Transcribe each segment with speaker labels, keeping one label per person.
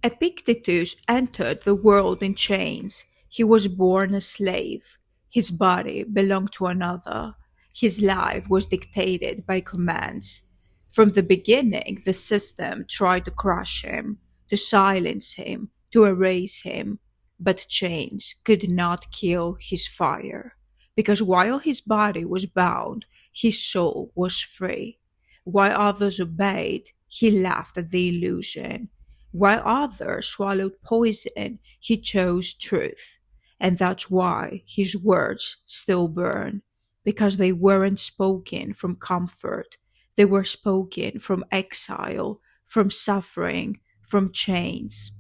Speaker 1: Epictetus entered the world in chains. He was born a slave. His body belonged to another. His life was dictated by commands. From the beginning, the system tried to crush him, to silence him, to erase him. But chains could not kill his fire, because while his body was bound, his soul was free. While others obeyed, he laughed at the illusion. While others swallowed poison, he chose truth. And that's why his words still burn, because they weren't spoken from comfort. They were spoken from exile, from suffering, from chains.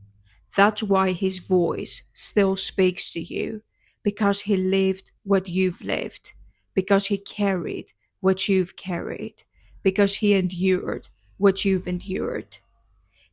Speaker 1: That's why his voice still speaks to you, because he lived what you've lived, because he carried what you've carried, because he endured what you've endured.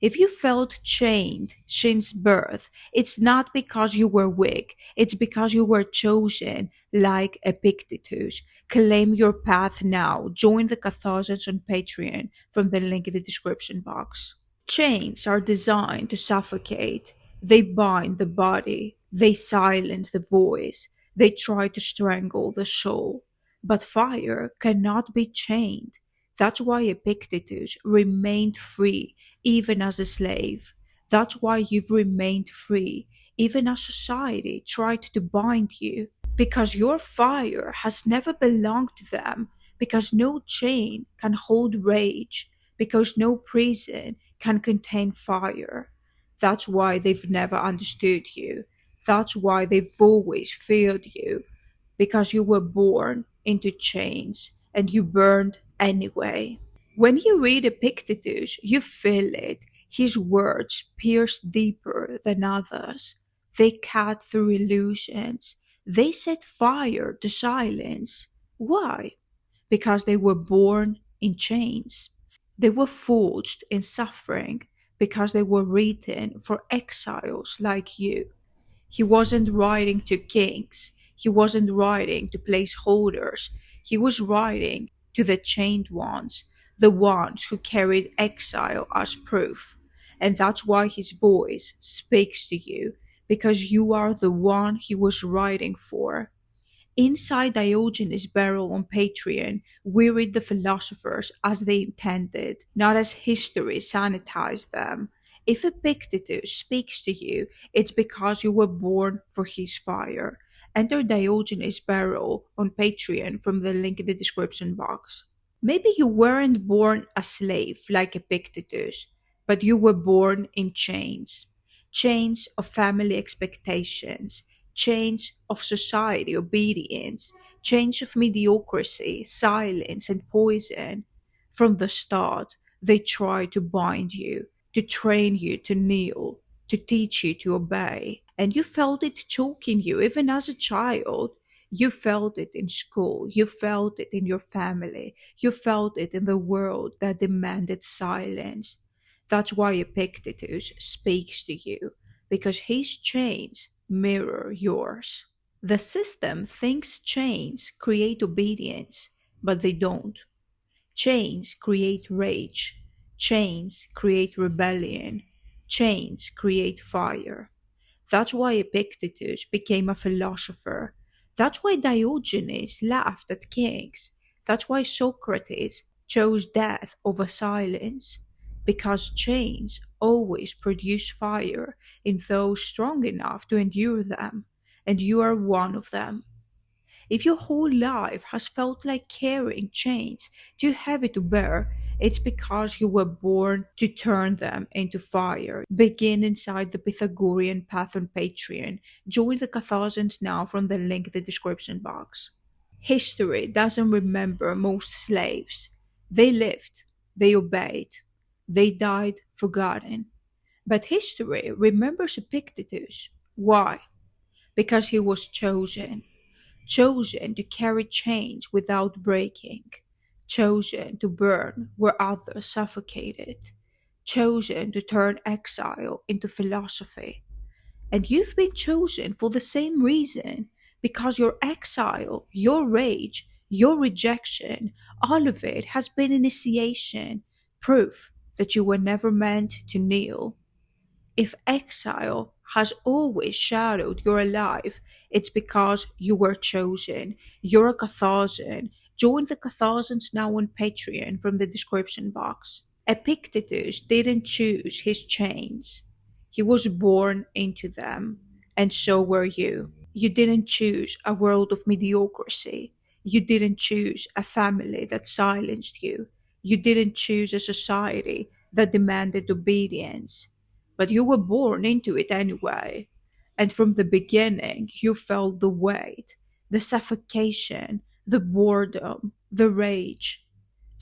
Speaker 1: If you felt chained since birth, it's not because you were weak, it's because you were chosen, like Epictetus. Claim your path now. Join the Catharsians on Patreon from the link in the description box. Chains are designed to suffocate. They bind the body, they silence the voice, they try to strangle the soul. But fire cannot be chained. That's why Epictetus remained free even as a slave. That's why you've remained free even as society tried to bind you. Because your fire has never belonged to them. Because no chain can hold rage. Because no prison can contain fire. That's why they've never understood you. That's why they've always feared you. Because you were born into chains and you burned anyway. When you read Epictetus, you feel it. His words pierce deeper than others. They cut through illusions. They set fire to silence. Why? Because they were born in chains. They were forged in suffering because they were written for exiles like you. He wasn't writing to kings. He wasn't writing to placeholders. He was writing to the chained ones, the ones who carried exile as proof. And that's why his voice speaks to you, because you are the one he was writing for. Inside Diogenes' barrel on Patreon, we read the philosophers as they intended, not as history sanitized them. If Epictetus speaks to you, it's because you were born for his fire. Enter Diogenes' barrel on Patreon from the link in the description box. Maybe you weren't born a slave like Epictetus, but you were born in chains. Chains of family expectations, chains of society obedience, chains of mediocrity, silence, and poison. From the start, they try to bind you, to train you to kneel, to teach you to obey. And you felt it choking you even as a child. You felt it in school, you felt it in your family, you felt it in the world that demanded silence. That's why Epictetus speaks to you, because his chains mirror yours. The system thinks chains create obedience, but they don't. Chains create rage. Chains create rebellion. Chains create fire. That's why Epictetus became a philosopher. That's why Diogenes laughed at kings. That's why Socrates chose death over silence. Because chains always produce fire in those strong enough to endure them, and you are one of them. If your whole life has felt like carrying chains too heavy to bear, it's because you were born to turn them into fire. Begin inside the Pythagorean path on Patreon. Join the Catharsians now from the link in the description box. History doesn't remember most slaves. They lived, they obeyed, they died forgotten. But history remembers Epictetus. Why? Because he was chosen to carry chains without breaking, chosen to burn where others suffocated, chosen to turn exile into philosophy. And you've been chosen for the same reason, because your exile, your rage, your rejection, all of it has been initiation, proof that you were never meant to kneel. If exile has always shadowed your life, it's because you were chosen. You're a Catharsian. Join the Catharsians now on Patreon from the description box. Epictetus didn't choose his chains. He was born into them, and so were you. You didn't choose a world of mediocrity. You didn't choose a family that silenced you. You didn't choose a society that demanded obedience. But you were born into it anyway. And from the beginning, you felt the weight, the suffocation, the boredom, the rage.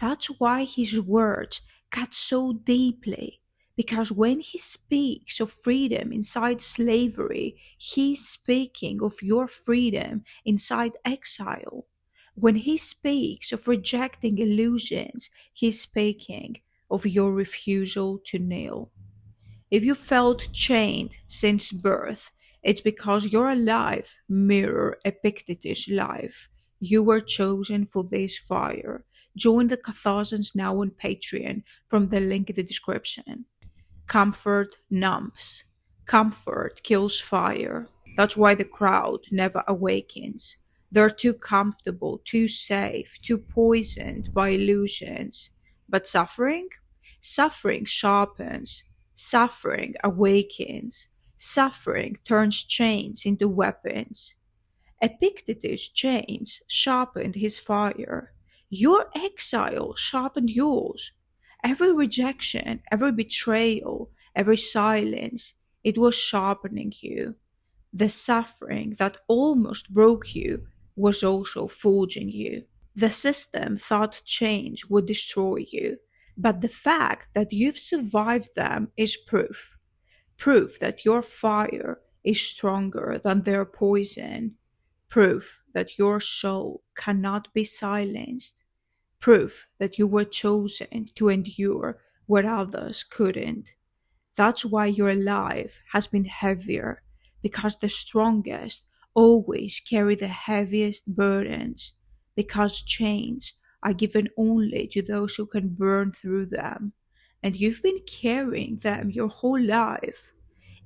Speaker 1: That's why his words cut so deeply. Because when he speaks of freedom inside slavery, he's speaking of your freedom inside exile. When he speaks of rejecting illusions, he's speaking of your refusal to kneel. If you felt chained since birth, it's because your life mirror Epictetus' life. You were chosen for this fire. Join the Catharsians now on Patreon from the link in the description. Comfort numbs. Comfort kills fire. That's why the crowd never awakens. They're too comfortable, too safe, too poisoned by illusions. But suffering? Suffering sharpens. Suffering awakens. Suffering turns chains into weapons. Epictetus' chains sharpened his fire. Your exile sharpened yours. Every rejection, every betrayal, every silence, it was sharpening you. The suffering that almost broke you was also forging you. The system thought change would destroy you, but the fact that you've survived them is proof. Proof that your fire is stronger than their poison. Proof that your soul cannot be silenced. Proof that you were chosen to endure what others couldn't. That's why your life has been heavier, because the strongest always carry the heaviest burdens, because chains are given only to those who can burn through them, and you've been carrying them your whole life.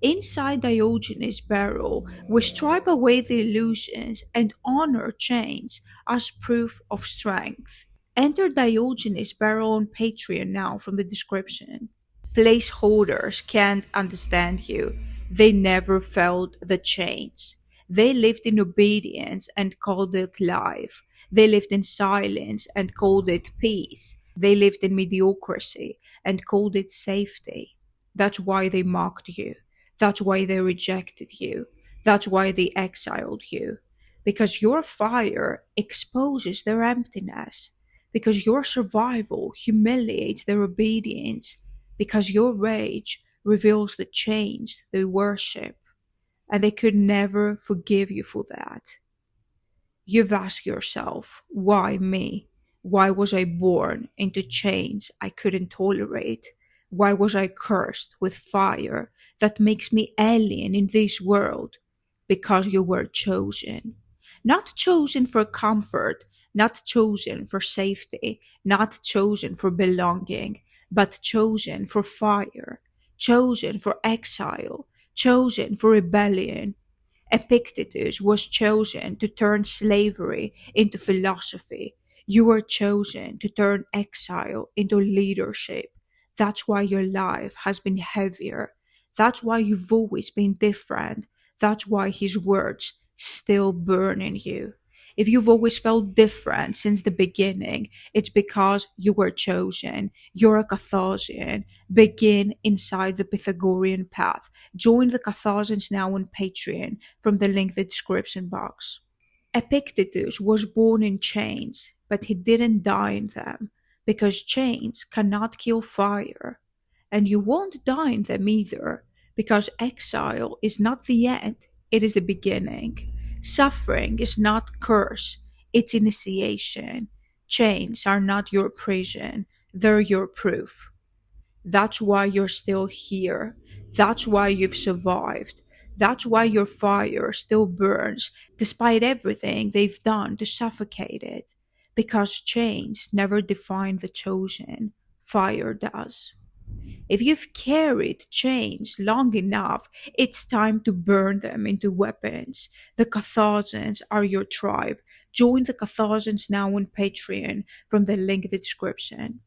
Speaker 1: Inside Diogenes' barrel, we stripe away the illusions and honor chains as proof of strength. Enter Diogenes' barrel on Patreon now from the description. Placeholders can't understand you. They never felt the chains. They lived in obedience and called it life. They lived in silence and called it peace. They lived in mediocrity and called it safety. That's why they mocked you. That's why they rejected you. That's why they exiled you. Because your fire exposes their emptiness. Because your survival humiliates their obedience, because your rage reveals the chains they worship, and they could never forgive you for that. You've asked yourself, why me? Why was I born into chains I couldn't tolerate? Why was I cursed with fire that makes me alien in this world? Because you were chosen. Not chosen for comfort, not chosen for safety, not chosen for belonging, but chosen for fire, chosen for exile, chosen for rebellion. Epictetus was chosen to turn slavery into philosophy. You were chosen to turn exile into leadership. That's why your life has been heavier. That's why you've always been different. That's why his words still burn in you. If you've always felt different since the beginning, it's because you were chosen. You're a Catharsian. Begin inside the Pythagorean path. Join the Catharsians now on Patreon from the link in the description box. Epictetus was born in chains, but he didn't die in them, because chains cannot kill fire. And you won't die in them either, because exile is not the end, it is the beginning. Suffering is not curse, it's initiation. Chains are not your prison, they're your proof. That's why you're still here. That's why you've survived. That's why your fire still burns despite everything they've done to suffocate it. Because chains never define the chosen, fire does. If you've carried chains long enough, it's time to burn them into weapons. The Catharsians are your tribe. Join the Catharsians now on Patreon from the link in the description.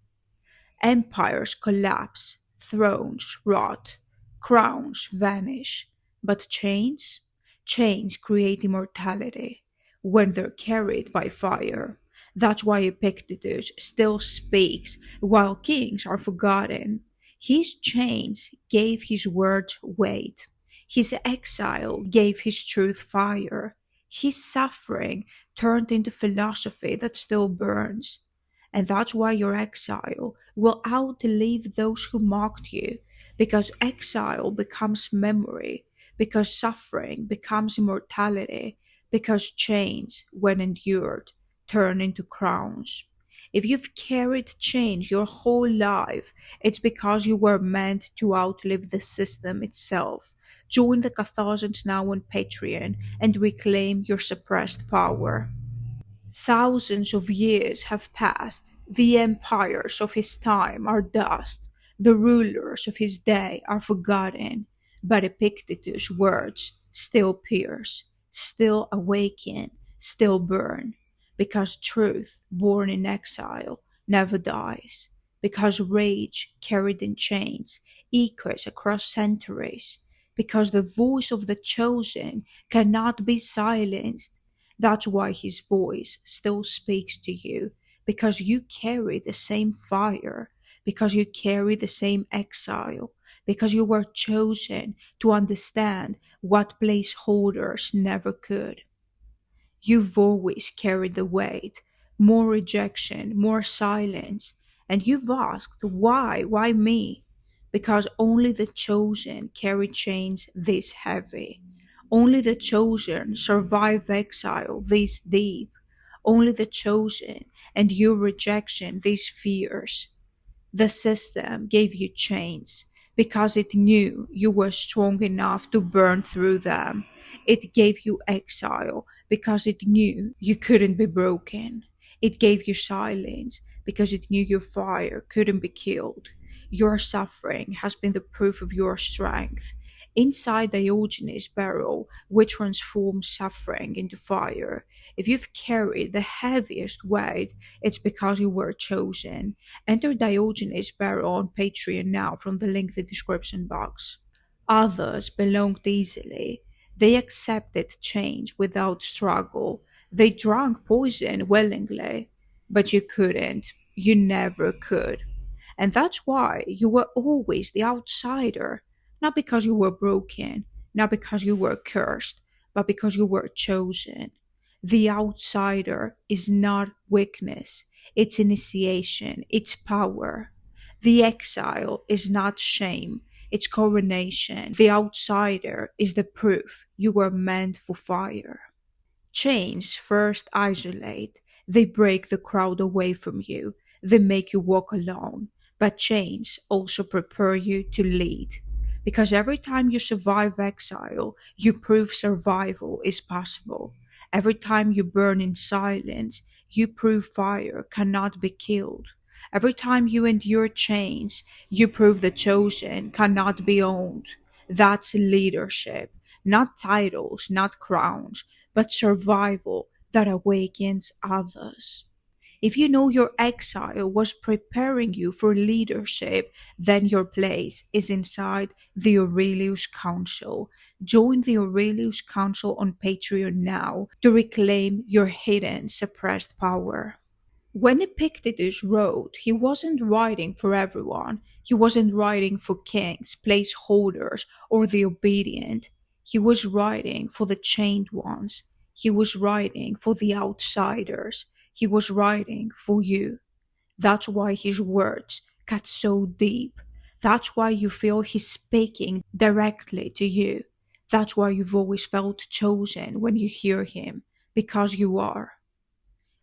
Speaker 1: Empires collapse, thrones rot, crowns vanish. But chains? Chains create immortality when they're carried by fire. That's why Epictetus still speaks while kings are forgotten. His chains gave his words weight. His exile gave his truth fire. His suffering turned into philosophy that still burns. And that's why your exile will outlive those who mocked you, because exile becomes memory, because suffering becomes immortality, because chains, when endured, turn into crowns. If you've carried chains your whole life, it's because you were meant to outlive the system itself. Join the Catharsians now on Patreon and reclaim your suppressed power. Thousands of years have passed. The empires of his time are dust. The rulers of his day are forgotten. But Epictetus' words still pierce, still awaken, still burn. Because truth, born in exile, never dies. Because rage, carried in chains, echoes across centuries. Because the voice of the chosen cannot be silenced. That's why his voice still speaks to you, because you carry the same fire, because you carry the same exile, because you were chosen to understand what placeholders never could. You've always carried the weight, more rejection, more silence, and you've asked, why me? Because only the chosen carry chains this heavy. Only the chosen survive exile this deep. Only the chosen endure rejection this fierce. The system gave you chains because it knew you were strong enough to burn through them. It gave you exile because it knew you couldn't be broken. It gave you silence because it knew your fire couldn't be killed. Your suffering has been the proof of your strength. Inside Diogenes' barrel, we transform suffering into fire. If you've carried the heaviest weight, it's because you were chosen. Enter Diogenes' barrel on Patreon now from the link in the description box. Others belonged easily. They accepted change without struggle. They drank poison willingly. But you couldn't. You never could. And that's why you were always the outsider. Not because you were broken, not because you were cursed, but because you were chosen. The outsider is not weakness, it's initiation, it's power. The exile is not shame, it's coronation. The outsider is the proof you were meant for fire. Chains first isolate, they break the crowd away from you, they make you walk alone. But chains also prepare you to lead. Because every time you survive exile, you prove survival is possible. Every time you burn in silence, you prove fire cannot be killed. Every time you endure chains, you prove the chosen cannot be owned. That's leadership. Not titles, not crowns, but survival that awakens others. If you know your exile was preparing you for leadership, then your place is inside the Aurelius Council. Join the Aurelius Council on Patreon now to reclaim your hidden, suppressed power. When Epictetus wrote, he wasn't writing for everyone. He wasn't writing for kings, placeholders, or the obedient. He was writing for the chained ones. He was writing for the outsiders. He was writing for you. That's why his words cut so deep. That's why you feel he's speaking directly to you. That's why you've always felt chosen when you hear him, because you are.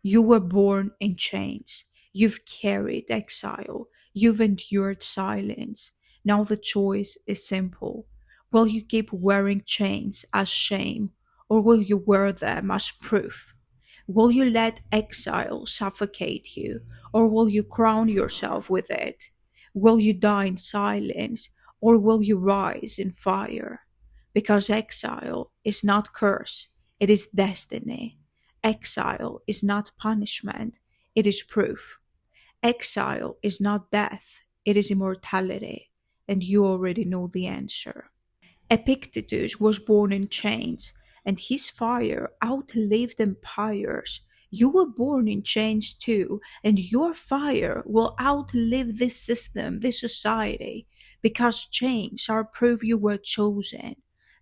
Speaker 1: You were born in chains. You've carried exile. You've endured silence. Now the choice is simple. Will you keep wearing chains as shame, or will you wear them as proof? Will you let exile suffocate you, or will you crown yourself with it? Will you die in silence, or will you rise in fire? Because exile is not curse, it is destiny. Exile is not punishment, it is proof. Exile is not death, it is immortality. And you already know the answer. Epictetus was born in chains, and his fire outlived empires. You were born in chains too, and your fire will outlive this system, this society, because chains are proof you were chosen.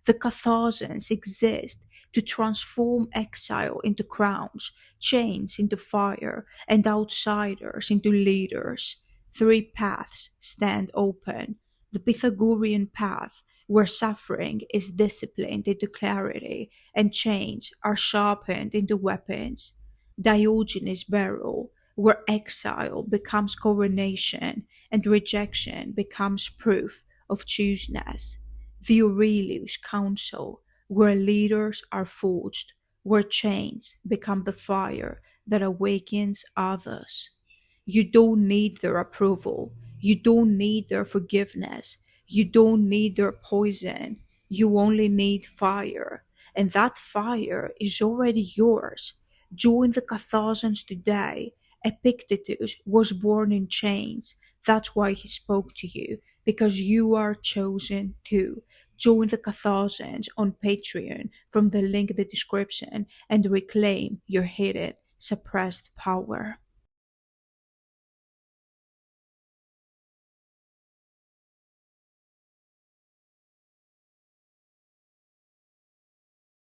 Speaker 1: The Catharsians exist to transform exile into crowns, chains into fire, and outsiders into leaders. Three paths stand open: the Pythagorean path, where suffering is disciplined into clarity and chains are sharpened into weapons; Diogenes' barrel, where exile becomes coronation and rejection becomes proof of chooseness; the Aurelius Council, where leaders are forged, where chains become the fire that awakens others. You don't need their approval. You don't need their forgiveness. You don't need their poison. You only need fire. And that fire is already yours. Join the Catharsians today. Epictetus was born in chains. That's why he spoke to you, because you are chosen too. Join the Catharsians on Patreon from the link in the description and reclaim your hidden, suppressed power.